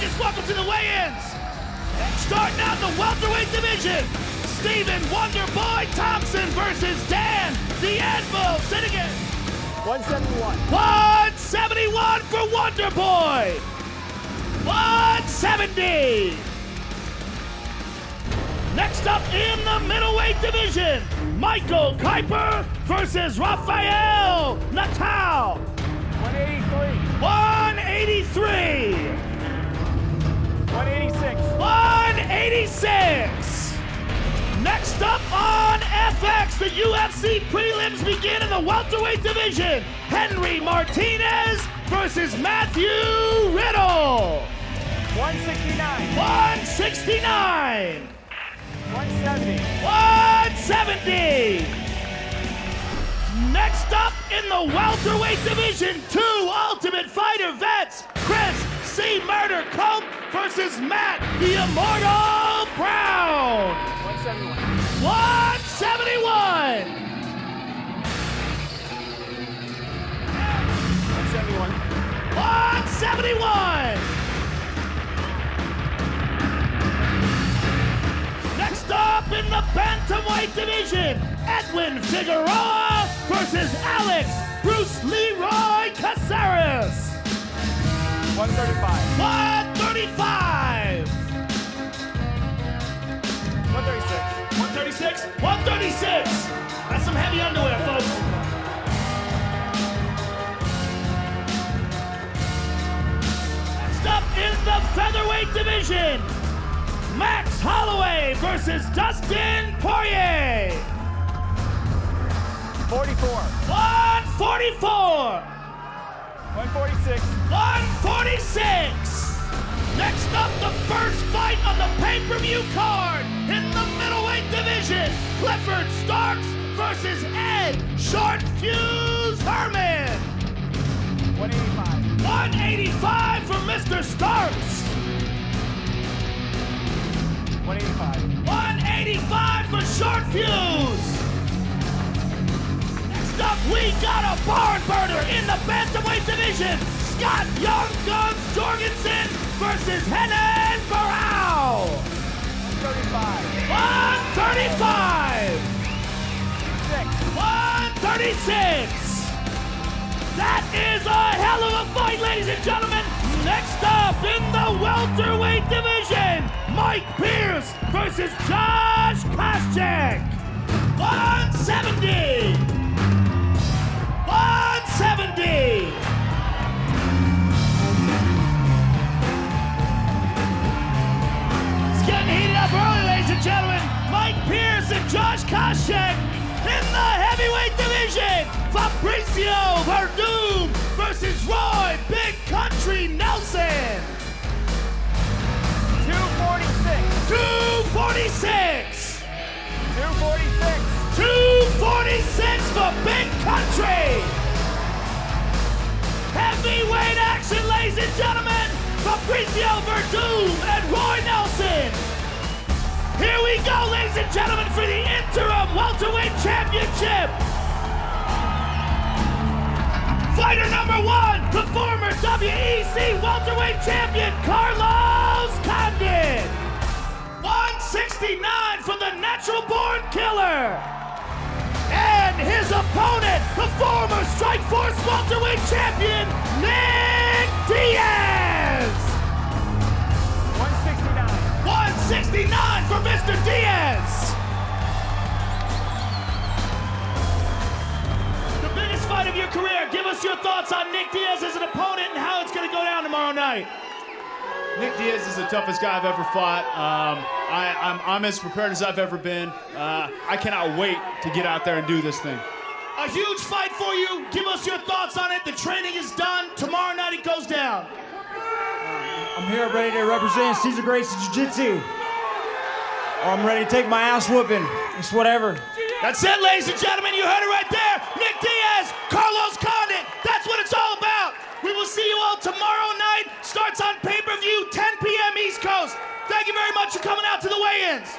Vegas, welcome to the weigh-ins. Starting out the welterweight division, Stephen Wonderboy Thompson versus Dan the Anvil Finnegan. 171. 171 for Wonderboy. 170. Next up in the middleweight division, Michael KUIPER versus RAFAEL NATAL. 183. 183. 186. 186. Next up on FX, the UFC prelims begin in the welterweight division. Martinez versus Matthew Riddle. 169. 169. 170. 170. Next up in the welterweight division, two Ultimate Fighter vets, Chris C. Murder Cope versus Matt the Immortal Brown. 171. 171. 171. 171. Next up in the bantamweight division, Edwin Figueroa versus Alex Bruce Leroy Caceres. 135. 135. 136. 136. 136. That's some heavy underwear, folks. Next up in the featherweight division, Max Holloway versus Dustin Poirier. 44. 144. 146. 146. Next up, the first fight on the pay-per-view card in the middleweight division, Clifford Starks versus Ed Short Fuse Herman. 185. 185 for Mr. Starks. 185. 185 for Short Fuse. Next up, we got a barn burner in the bantamweight division. Scott Young Guns Jorgensen versus Henan Barao. 135. 135. 136. That is a hell of a fight, ladies and gentlemen. Next up in the welterweight division, Mike Pierce versus Josh Koscheck. 170. 170. It's getting heated up early, ladies and gentlemen. Mike Pierce and Josh Koscheck in the heavyweight division. Fabricio Werdum versus Roy Big Country Nelson. 246. 246. 246. 246 for Big Country. Heavyweight action, ladies and gentlemen. Fabricio Werdum and Roy Nelson. Here we go, ladies and gentlemen, for the interim welterweight championship. Fighter number one, the former WEC welterweight champion, Carlos Condit. 169 for the natural born killer. And his opponent, the former Strikeforce welterweight champion, Nick Diaz. 169. 169 for Mr. Diaz. The biggest fight of your career. Give us your thoughts on Nick Diaz as an opponent and how it's going to go down tomorrow night. Nick Diaz is the toughest guy I've ever fought. I'm as prepared as I've ever been. I cannot wait to get out there and do this thing. A huge fight for you. Give us your thoughts on it. The training is done. Tomorrow night it goes down. I'm here ready to represent Cesar Gracie Jiu-Jitsu. I'm ready to take my ass whooping. It's whatever. That's it, ladies and gentlemen. You heard it right there. Nick Diaz, Carlos Condit. That's what it's all about. We will see you all tomorrow night. Starts on pay-per-view, 10 p.m. East Coast. Thank you very much for coming out to the weigh-ins.